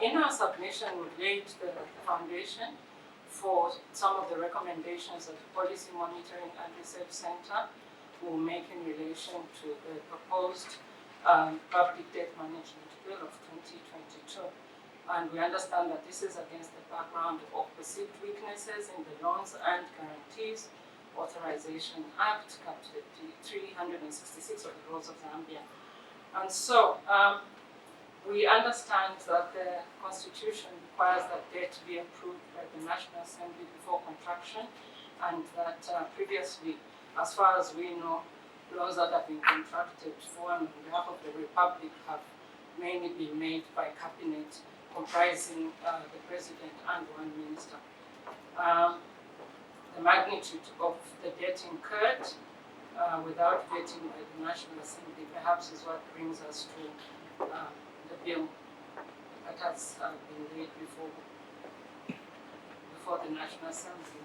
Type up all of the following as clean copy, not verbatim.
In our submission, we laid the foundation for some of the recommendations that the Policy Monitoring and Research Center will make in relation to the proposed Public Debt Management Bill of 2022. And we understand that this is against the background of perceived weaknesses in the Loans and Guarantees Authorization Act, Cap 366 of the Laws of Zambia. And so, we understand that the Constitution requires that debt be approved by the National Assembly before contraction, and that previously, as far as we know, loans that have been contracted for on behalf of the Republic have mainly been made by Cabinet, comprising the President and one Minister. The magnitude of the debt incurred without vetting by the National Assembly perhaps is what brings us to the bill that has been laid before the National Assembly.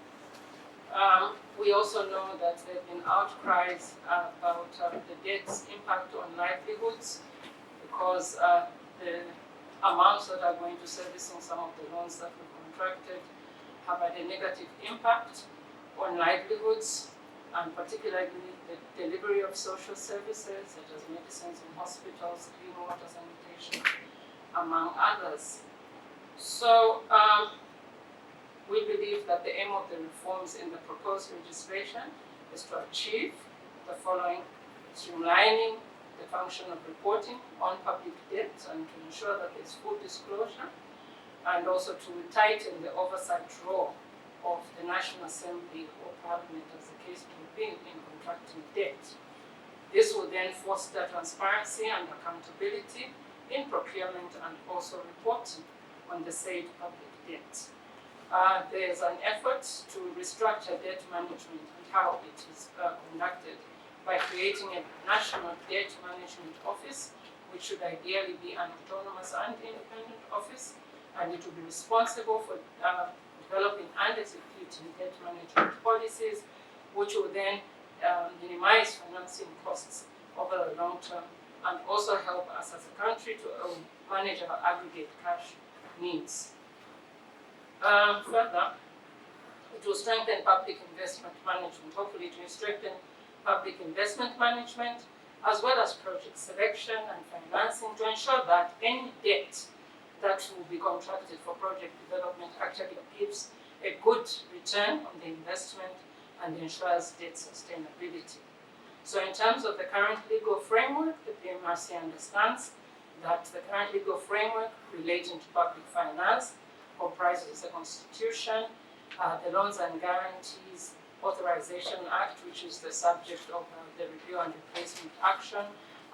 We also know that there have been outcries about the debt's impact on livelihoods, because the amounts that are going to servicing some of the loans that were contracted have had a negative impact on livelihoods, and particularly the delivery of social services such as medicines in hospitals, clean water, sanitation, among others. So we believe that the aim of the reforms in the proposed legislation is to achieve the following: streamlining the function of reporting on public debt and to ensure that there is full disclosure, and also to tighten the oversight role of the National Assembly or Parliament, as the case may be, in contracting debt. This will then foster transparency and accountability in procurement and also reporting on the said public debt. There is an effort to restructure debt management and how it is conducted by creating a National Debt Management Office, which should ideally be an autonomous and independent office, and it will be responsible for developing and executing debt management policies, which will then minimize financing costs over the long term and also help us as a country to manage our aggregate cash needs. Further, it will strengthen public investment management. Hopefully, it will strengthen public investment management as well as project selection and financing to ensure that any debt that will be contracted for project development actually gives a good return on the investment and ensures debt sustainability. So in terms of the current legal framework, the PMRC understands that the current legal framework relating to public finance comprises the Constitution, the Loans and Guarantees Authorization Act, which is the subject of the Review and Replacement Action,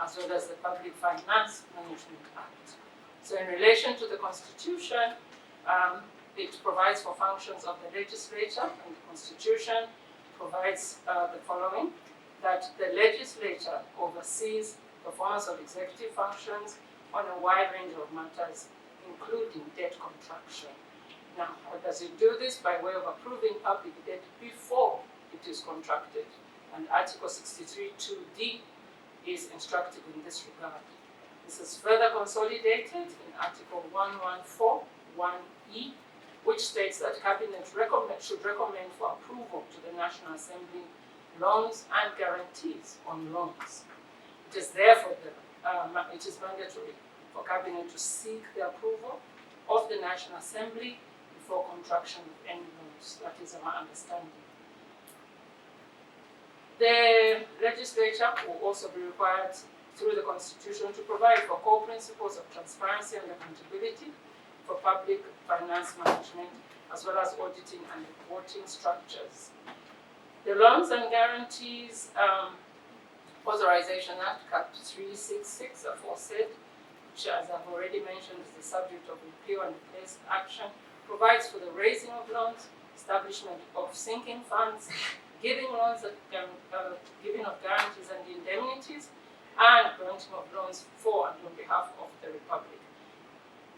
as well as the Public Finance Management Act. So in relation to the Constitution, it provides for functions of the legislature, and the Constitution provides the following: that the legislature oversees performance of executive functions on a wide range of matters, including debt contraction. Now, how does it do this? By way of approving public debt before it is contracted. And Article 63(2)(d) is instructive in this regard. This is further consolidated in Article 114(1)(e), which states that Cabinet should recommend for approval to the National Assembly loans and guarantees on loans. It is therefore it is mandatory for Cabinet to seek the approval of the National Assembly before contraction of any loans. That is our understanding. The legislature will also be required through the Constitution to provide for core principles of transparency and accountability for public finance management, as well as auditing and reporting structures. The Loans and Guarantees Authorization Act, Cap 366, aforesaid, which, as I've already mentioned, is the subject of repeal and replace action, provides for the raising of loans, establishment of sinking funds, giving loans, giving of guarantees and indemnities, and granting of loans for and on behalf of the Republic.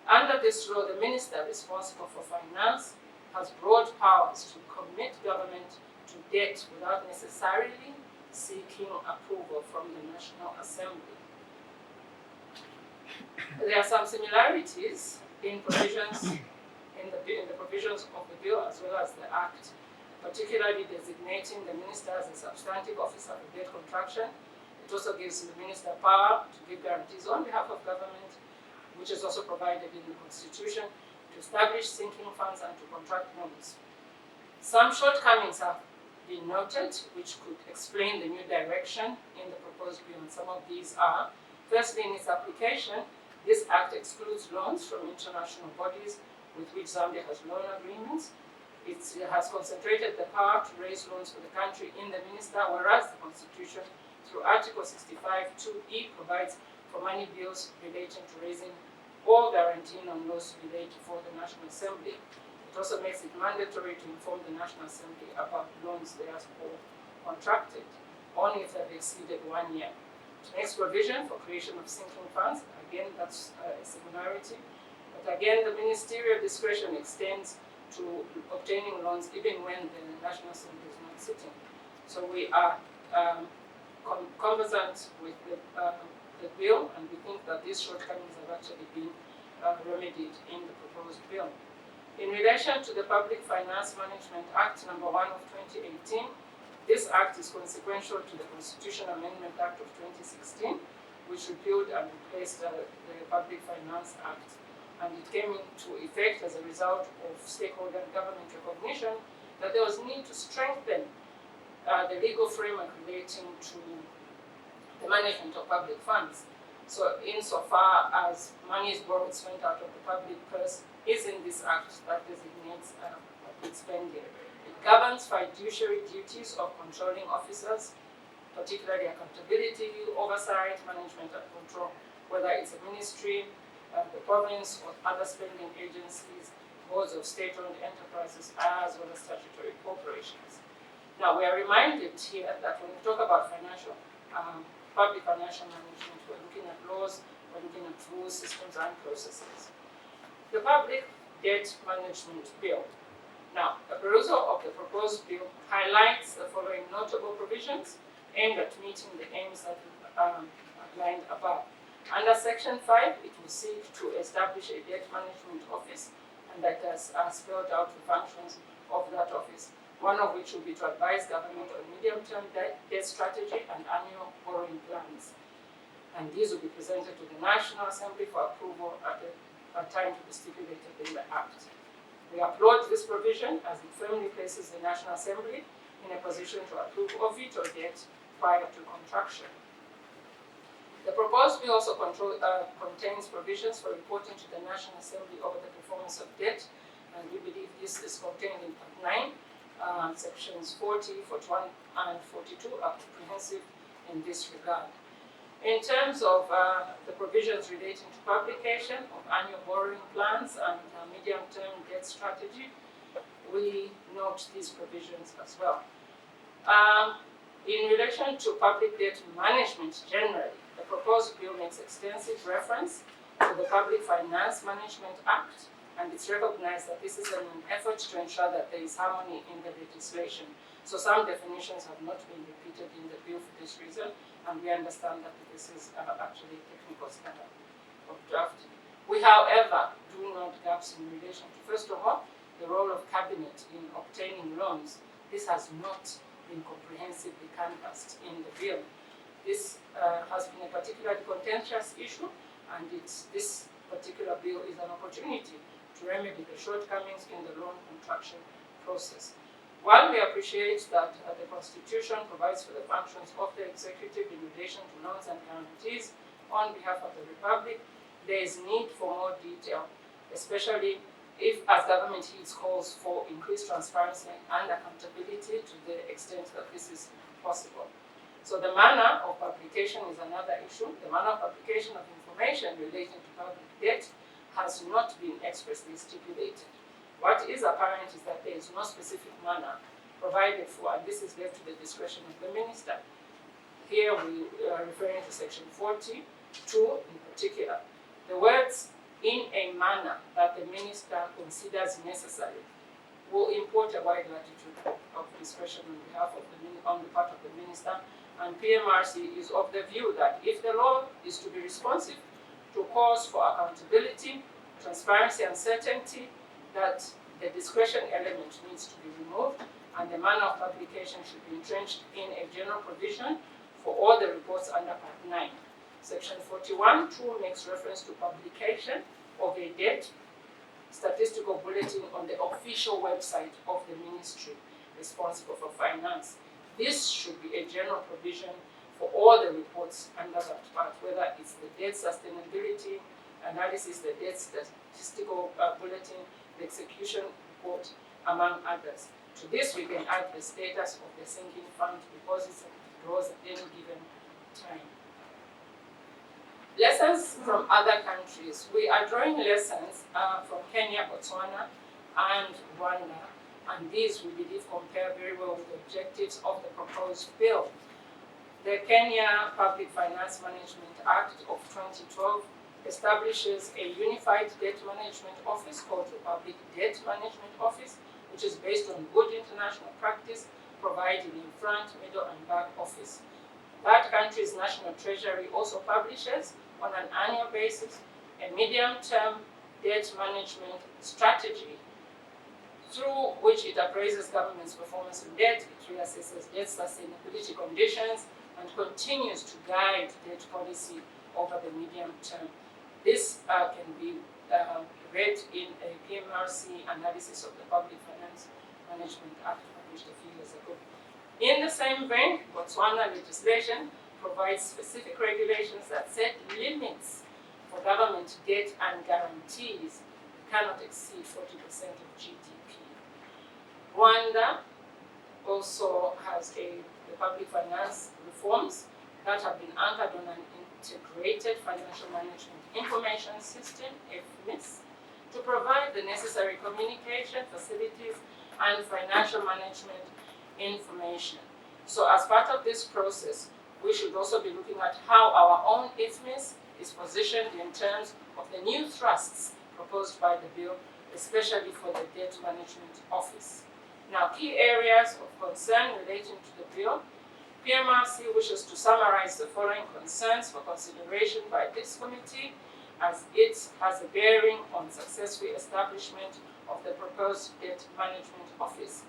Under this law, the Minister responsible for finance has broad powers to commit government to debt without necessarily seeking approval from the National Assembly. There are some similarities in the provisions of the bill as well as the Act, particularly designating the minister as a substantive officer for debt contraction. It also gives the minister power to give guarantees on behalf of government, which is also provided in the Constitution, to establish sinking funds and to contract loans. Some shortcomings have been noted, which could explain the new direction in the proposed bill, and some of these are: firstly, in its application, this Act excludes loans from international bodies with which Zambia has loan agreements. It has concentrated the power to raise loans for the country in the minister, whereas the Constitution, through Article 65(2)(e), provides for money bills relating to raising or guaranteeing on loans to be laid before the National Assembly. It also makes it mandatory to inform the National Assembly about loans therefore contracted, only if they've exceeded 1 year. It makes provision for creation of sinking funds. Again, that's a similarity. But again, the ministerial discretion extends to obtaining loans even when the National Assembly is not sitting. So we are conversant with the bill, and we think that these shortcomings have actually been remedied in the proposed bill. In relation to the Public Finance Management Act No. 1 of 2018, this act is consequential to the Constitutional Amendment Act of 2016, which repealed and replaced the Public Finance Act. And it came into effect as a result of stakeholder and government recognition that there was need to strengthen the legal framework relating to the management of public funds. So insofar as money is borrowed, spent out of the public purse, is in this act that designates public spending. It governs fiduciary duties of controlling officers, particularly accountability, oversight, management and control, whether it's a ministry, the province, or other spending agencies, boards of state-owned enterprises, as well as statutory corporations. Now, we are reminded here that when we talk about public financial management, we're looking at laws, we're looking at rules, systems, and processes. The Public Debt Management Bill. Now, a perusal of the proposed bill highlights the following notable provisions aimed at meeting the aims that are outlined above. Under Section 5, it will seek to establish a debt management office, and that has spelled out the functions of that office, one of which will be to advise government on medium-term debt strategy and annual borrowing plans. And these will be presented to the National Assembly for approval at a time to be stipulated in the Act. We applaud this provision as it firmly places the National Assembly in a position to approve or veto debt prior to contraction. The proposed bill also contains provisions for reporting to the National Assembly over the performance of debt, and we believe this is contained in Part 9. Sections 40, 41, and 42 are comprehensive in this regard. In terms of the provisions relating to publication of annual borrowing plans and medium-term debt strategy, we note these provisions as well. In relation to public debt management generally, the proposed bill makes extensive reference to the Public Finance Management Act, and it's recognized that this is an effort to ensure that there is harmony in the legislation. So some definitions have not been repeated in the bill for this reason, and we understand that this is actually a technical standard of drafting. We, however, do note gaps in relation to, first of all, the role of cabinet in obtaining loans. This has not been comprehensively canvassed in the bill. This has been a particularly contentious issue, and this particular bill is an opportunity to remedy the shortcomings in the loan contraction process. While we appreciate that the Constitution provides for the functions of the executive in relation to loans and guarantees on behalf of the Republic, there is need for more detail, especially if, as government heeds calls for increased transparency and accountability to the extent that this is possible. So the manner of publication is another issue. The manner of publication of information relating to public debt has not been expressly stipulated. What is apparent is that there is no specific manner provided for, and this is left to the discretion of the minister. Here we are referring to Section 42 in particular. The words "in a manner that the minister considers necessary" will import a wide latitude of discretion on the part of the minister, and PMRC is of the view that if the law is to be responsive to calls for accountability, transparency and certainty, that the discretion element needs to be removed, and the manner of publication should be entrenched in a general provision for all the reports under Part 9. Section 41(2) makes reference to publication of a debt statistical bulletin on the official website of the ministry responsible for finance. This should be a general provision for all the reports under that part, whether it's the debt sustainability analysis, the debt statistical bulletin, the execution report, among others. To this, we can add the status of the sinking fund, deposits and withdrawals at any given time. Lessons from other countries. We are drawing lessons from Kenya, Botswana, and Rwanda, and these, we believe, compare very well with the objectives of the proposed bill. The Kenya Public Finance Management Act of 2012 establishes a unified debt management office called the Public Debt Management Office, which is based on good international practice, providing in front, middle, and back office. That country's national treasury also publishes, on an annual basis, a medium-term debt management strategy through which it appraises government's performance in debt, it reassesses debt sustainability conditions, and continues to guide debt policy over the medium term. This can be read in a PMRC analysis of the Public Finance Management Act published a few years ago. In the same vein, Botswana legislation provides specific regulations that set limits for government debt and guarantees cannot exceed 40% of GDP. Rwanda also has the public finance reforms that have been anchored on an integrated financial management information system, FMIS, to provide the necessary communication facilities and financial management information. So as part of this process, we should also be looking at how our own FMIS is positioned in terms of the new thrusts proposed by the bill, especially for the Debt Management Office. Now, key areas of concern relating to the bill. PMRC wishes to summarize the following concerns for consideration by this committee, as it has a bearing on successful establishment of the proposed Debt Management Office.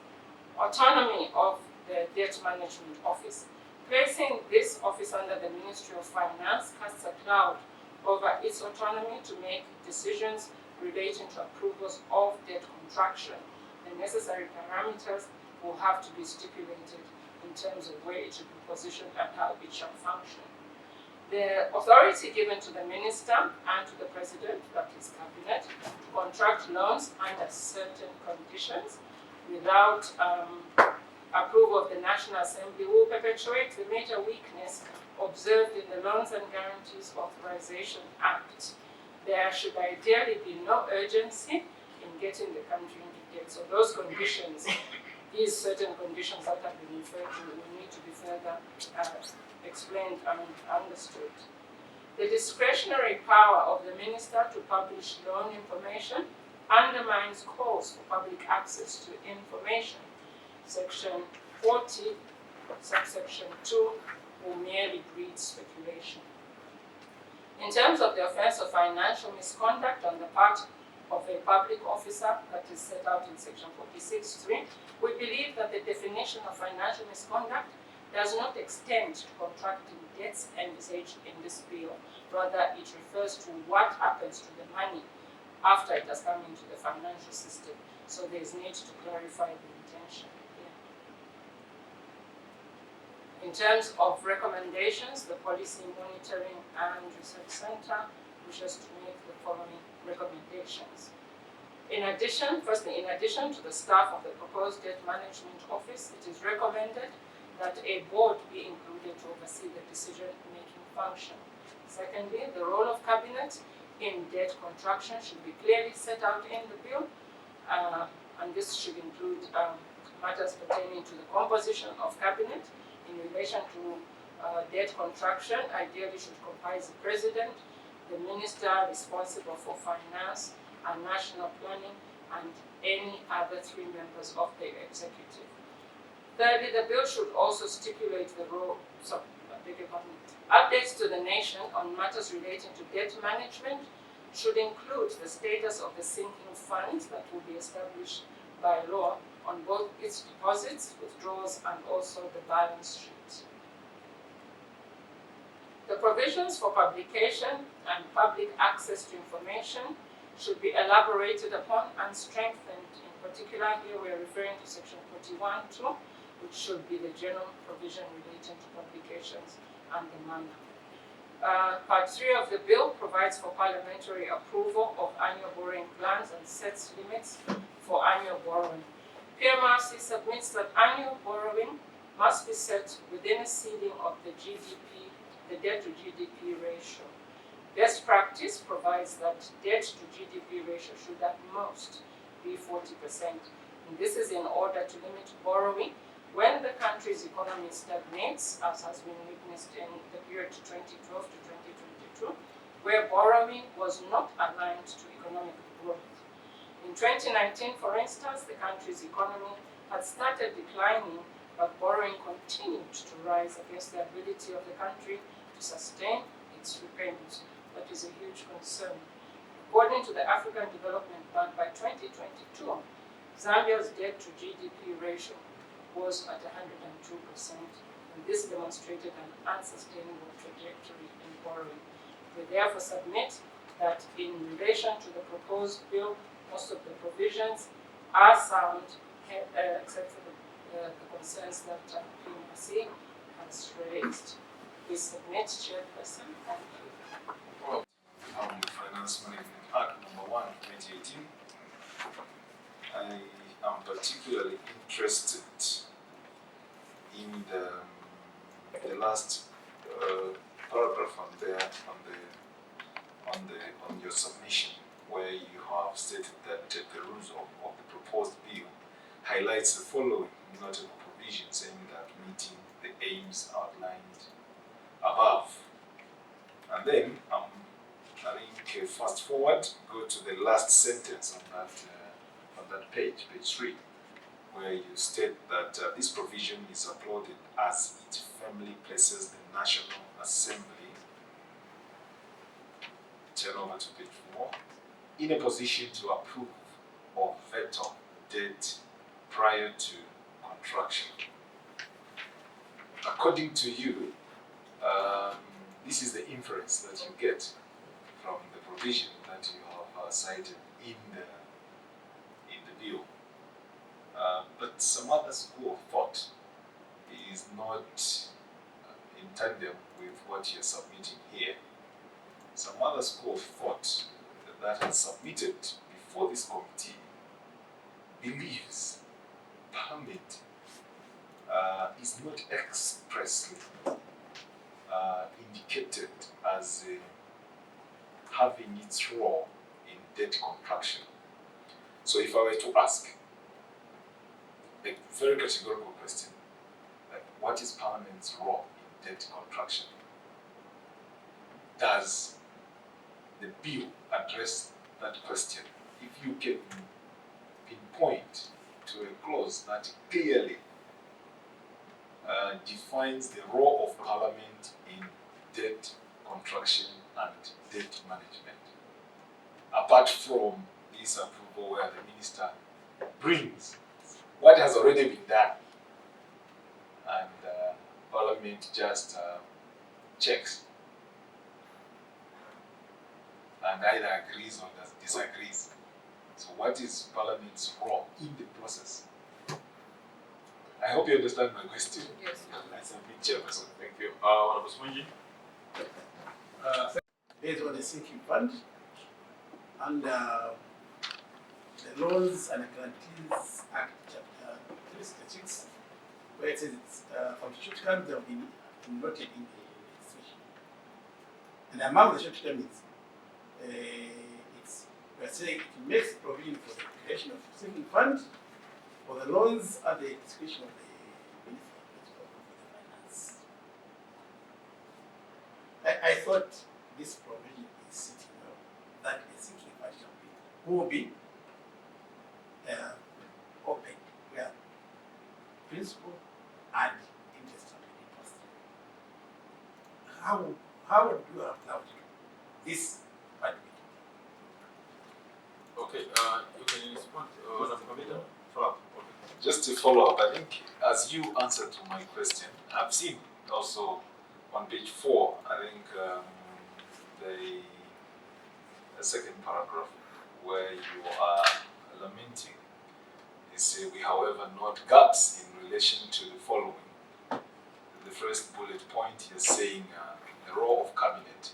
Autonomy of the Debt Management Office. Placing this office under the Ministry of Finance casts a cloud over its autonomy to make decisions relating to approvals of debt contraction. The necessary parameters will have to be stipulated in terms of where it should be positioned and how it shall function. The authority given to the minister and to the president, that is cabinet, to contract loans under certain conditions without approval of the National Assembly will perpetuate the major weakness observed in the Loans and Guarantees Authorization Act. There should ideally be no urgency in getting the country into debt. So those conditions, these certain conditions that have been referred to, will need to be further explained and understood. The discretionary power of the minister to publish loan information undermines calls for public access to information. Section 40, subsection 2, will merely breed speculation. In terms of the offence of financial misconduct on the part of a public officer that is set out in section 46(3), we believe that the definition of financial misconduct does not extend to contracting debts envisaged in this bill. Rather, it refers to what happens to the money after it has come into the financial system. So there is need to clarify the intention here. In terms of recommendations, the Policy Monitoring and Research Center wishes to make the following recommendations. In addition to the staff of the proposed Debt Management Office, it is recommended that a board be included to oversee the decision-making function. Secondly, the role of cabinet in debt contraction should be clearly set out in the bill, and this should include matters pertaining to the composition of cabinet in relation to debt contraction. Ideally should comprise the president, the minister responsible for finance and national planning, and any other 3 members of the executive. Thirdly, the bill should also stipulate the role, updates to the nation on matters relating to debt management should include the status of the sinking fund that will be established by law on both its deposits, withdrawals, and also the balance sheet. The provisions for publication and public access to information should be elaborated upon and strengthened. In particular, here we are referring to section 41(2), which should be the general provision relating to publications and the manner. Part 3 of the bill provides for parliamentary approval of annual borrowing plans and sets limits for annual borrowing. PMRC submits that annual borrowing must be set within a ceiling of the GDP, the debt to GDP ratio. Best practice provides that debt to GDP ratio should at most be 40%. And this is in order to limit borrowing when the country's economy stagnates, as has been witnessed in the period 2012 to 2022, where borrowing was not aligned to economic growth. In 2019, for instance, the country's economy had started declining, but borrowing continued to rise against the ability of the country to sustain its repayments. That is a huge concern. According to the African Development Bank, by 2022, Zambia's debt to GDP ratio was at 102%, and this demonstrated an unsustainable trajectory in borrowing. We therefore submit that in relation to the proposed bill, most of the provisions are sound, except for the concerns that PMRC has raised. We submit, Chairperson. Thank you. Well, Finance Management Act number 1, 2018. I am particularly interested in the last paragraph on there on your submission, where you have stated that the rules of the proposed bill highlights the following notable provisions, saying that meeting the aims outlined above. And then I think fast forward, go to the last sentence on that page 3, where you state that this provision is applauded as it firmly places the National Assembly, turn over to page 4, in a position to approve or veto debt prior to contraction. According to you, this is the inference that you get from the provision that you have cited in the bill. But some other school of thought is not in tandem with what you're submitting here. Some other school of thought that has submitted before this committee believes Parliament is not expressly indicated as having its role in debt contraction. So if I were to ask a very categorical question, like what is Parliament's role in debt contraction? Does the bill address that question? If you can pinpoint to a clause that clearly defines the role of Parliament in debt contraction and debt management, apart from this approval where the minister brings what has already been done and Parliament just checks and either agrees or disagrees. So what is Parliament's role in the process? I hope you understand my question. Yes. I submit, Chairperson. Thank you. Honorable Spongy. Based on the sinking fund and the Loans and Guarantees Act, Chapter 366, where it says it's from short terms that have been noted in the legislation. And among the short terms, we are saying it makes provision for the creation of sinking fund for the loans at the discretion of the Minister of Finance. I thought this provision is sitting out that the sinking fund will be open where principal and interest are being deposited. How do you allow this fund? Okay, you can respond. Follow up. Okay. Just to follow up, I think as you answered to my question, I've seen also on page 4, I think the second paragraph where you are lamenting, you say, we however note gaps in relation to the following. The first bullet point, you're saying the role of cabinet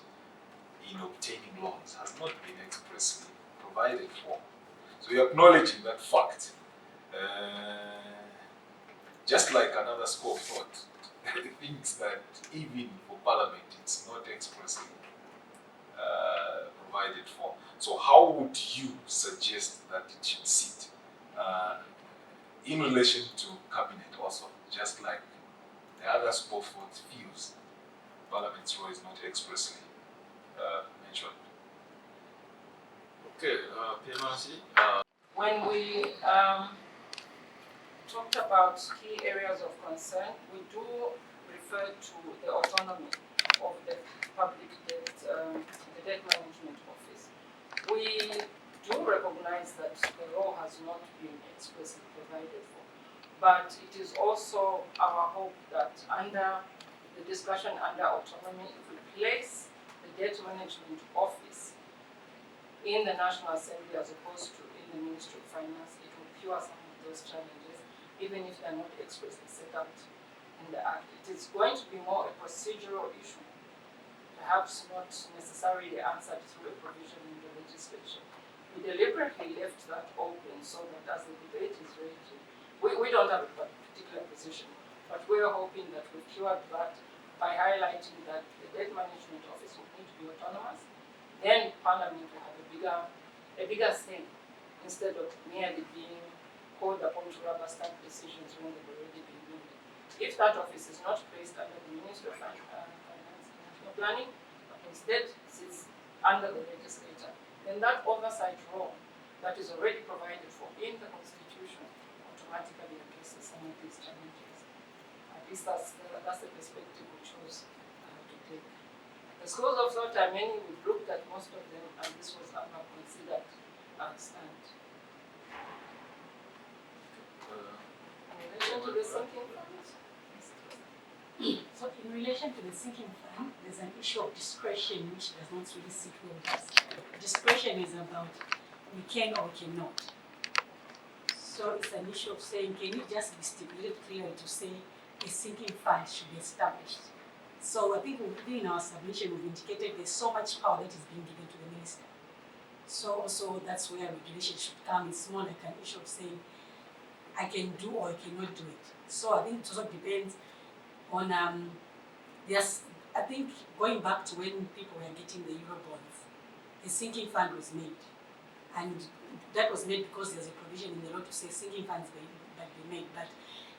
in obtaining loans has not been expressly provided for. So you're acknowledging that fact. Just like another school of thought, thinks that even for Parliament it's not expressly provided for. So how would you suggest that it should sit in relation to cabinet also, just like the other school of thought feels Parliament's role is not expressly mentioned? Okay, PMRC. When we talked about key areas of concern, we do refer to the autonomy of the public debt, the debt management office. We do recognize that the role has not been expressly provided for, but it is also our hope that under the discussion under autonomy, if we place the debt management office in the National Assembly as opposed to in the Ministry of Finance, it will cure some of those challenges, even if they are not expressly set out in the Act. It is going to be more a procedural issue, perhaps not necessarily answered through a provision in the legislation. We deliberately left that open so that as the debate is raging, we don't have a particular position, but we are hoping that we cured that by highlighting that the debt management office will need to be autonomous. Then Parliament will have a bigger say instead of merely being called upon to rubber stamp decisions when they've already been made. If that office is not placed under the Ministry of Finance and National Planning, but instead sits under the legislator, then that oversight role that is already provided for in the Constitution automatically addresses some of these challenges. At least that's the perspective we chose to take. The schools of thought are many. We've looked at most of them, and this was not considered stand. In relation to the sinking fund? So in relation to the sinking fund, there's an issue of discretion which does not really sit well with us. Discretion is about we can or cannot. So it's an issue of saying, can it just be stipulated clearly to say a sinking fund should be established? So I think in our submission we've indicated there's so much power that is being given to the minister. So also that's where regulation should come. It's more like an issue of saying I can do or I cannot do it. So I think it also depends on yes, I think going back to when people were getting the Euro bonds, a sinking fund was made. And that was made because there's a provision in the law to say sinking funds might be made, but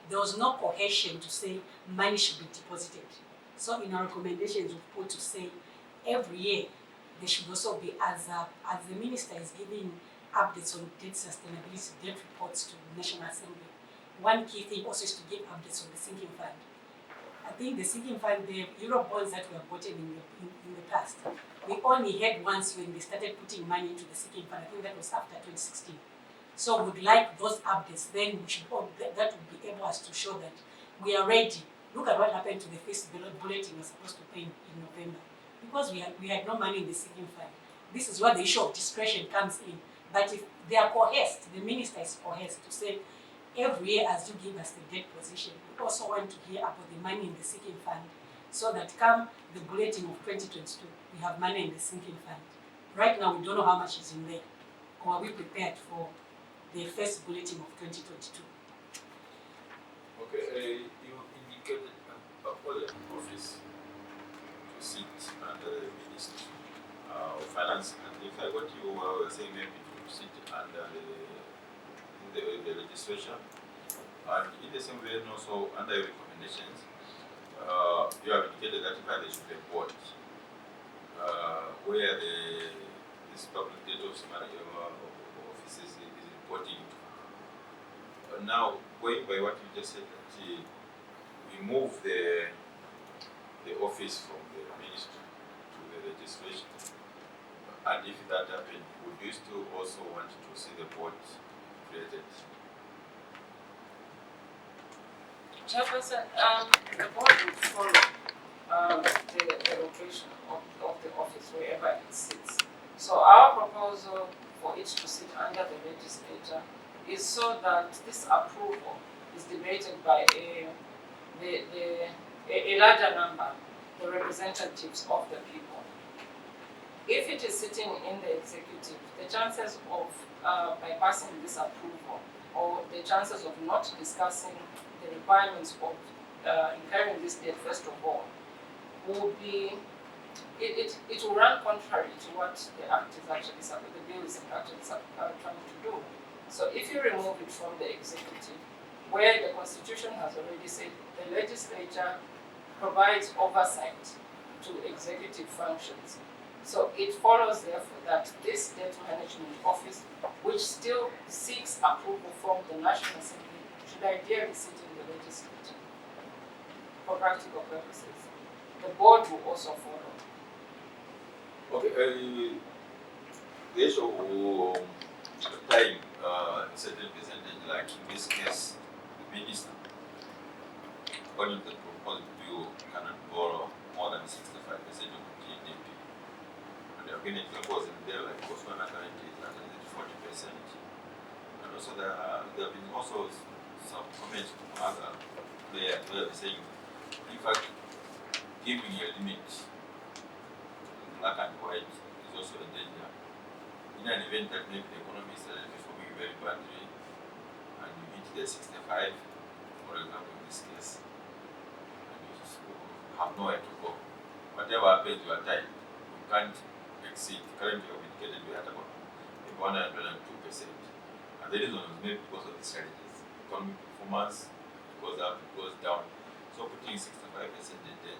there was no cohesion to say money should be deposited. So in our recommendations, we've put to say every year there should also be, as the minister is giving updates on debt sustainability, debt reports to the National Assembly, one key thing also is to give updates on the sinking fund. I think the sinking fund, the Euro bonds that were gotten in the past, we only had once when they started putting money into the sinking fund. I think that was after 2016. So we'd like those updates. Then we should hope that would be able us to show that we are ready. Look at what happened to the first bulletin we're supposed to pay in November. Because we had no money in the sinking fund. This is where the issue of discretion comes in. But if they are coerced, the minister is coerced to say, every year as you give us the debt position, we also want to hear about the money in the sinking fund so that come the bulletin of 2022, we have money in the sinking fund. Right now, we don't know how much is in there. Or are we prepared for the first bulletin of 2022? Okay, you indicated a Parliament office to sit under the Ministry of Finance, and if I got you saying maybe to sit under the legislation, and in the same way also under your recommendations, you have indicated that there should be a board where this public debt offices is reporting to. Now, going by what you just said, that we move the office from the ministry to the legislation. And if that happened, would you still also want to see the board created? Chairperson, the board will follow the location of the office wherever it sits. So our proposal for it to sit under the legislature is so that this approval is debated by a larger number, the representatives of the people. If it is sitting in the executive, the chances of bypassing this approval or the chances of not discussing the requirements of incurring this debt, first of all, will be, it will run contrary to what the act is actually, the bill is actually trying to do. So if you remove it from the executive, where the Constitution has already said the legislature provides oversight to executive functions. So it follows therefore that this debt management office, which still seeks approval from the National Assembly, should ideally sit in the legislature for practical purposes. The board will also follow. Okay, the issue of time, a certain percentage, like in this case, the minister, according to the proposed bill, cannot borrow more than 65% of GDP. And there have been examples in there, like Botswana currently is at 40%. And also there have been also some comments from other players where they're saying, in fact, giving a limit black and white is also a danger. In an event that maybe the economy is performing very badly and you hit the 65, for example, in this case, and you have nowhere to go. Whatever happens, you are tied. You can't exceed. Currently, you've indicated we are at about 102%. And the reason is maybe because of the strategies. Economic performance goes up, it goes down. So putting 65% in debt.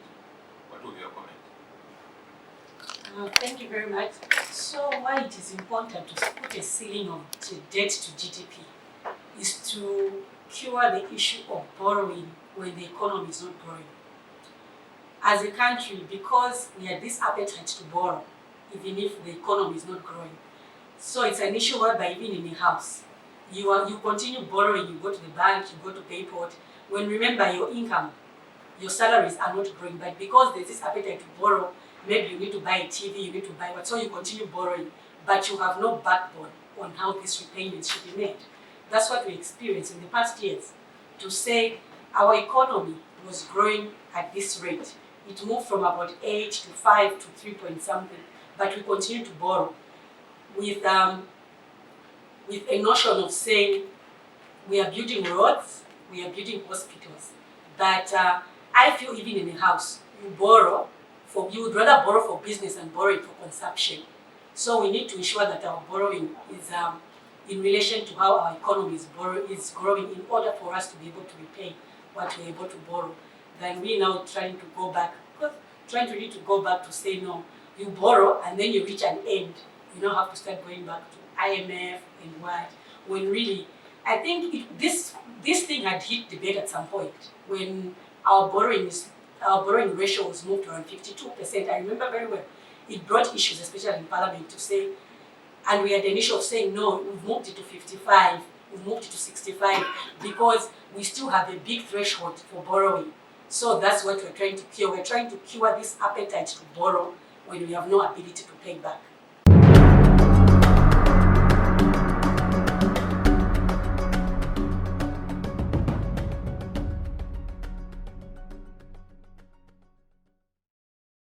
What will be your comment? Thank you very much. So why it is important to put a ceiling of debt to GDP is to cure the issue of borrowing when the economy is not growing. As a country, because we have this appetite to borrow, even if the economy is not growing. So it's an issue whereby even in a house, you continue borrowing, you go to the bank, you go to PayPal, when remember your income, your salaries are not growing, but because there's this appetite to borrow, maybe you need to buy a TV, you need to buy what, so you continue borrowing, but you have no backbone on how these repayments should be made. That's what we experienced in the past years. To say our economy was growing at this rate, it moved from about 8 to 5 to 3 point something, but we continue to borrow with a notion of saying we are building roads, we are building hospitals, but I feel even in a house, you would rather borrow for business than borrow it for consumption. So we need to ensure that our borrowing is in relation to how our economy is growing in order for us to be able to repay what we're able to borrow. Then we now trying to go back, because trying to go back to say no, you borrow and then you reach an end. You now have to start going back to IMF and what, when really, I think this thing had hit debate at some point when our borrowing ratio was moved to around 52%. I remember very well. It brought issues, especially in Parliament, to say, and we had an issue of saying, no, we've moved it to 55, we've moved it to 65, because we still have a big threshold for borrowing. So that's what we're trying to cure. We're trying to cure this appetite to borrow when we have no ability to pay back.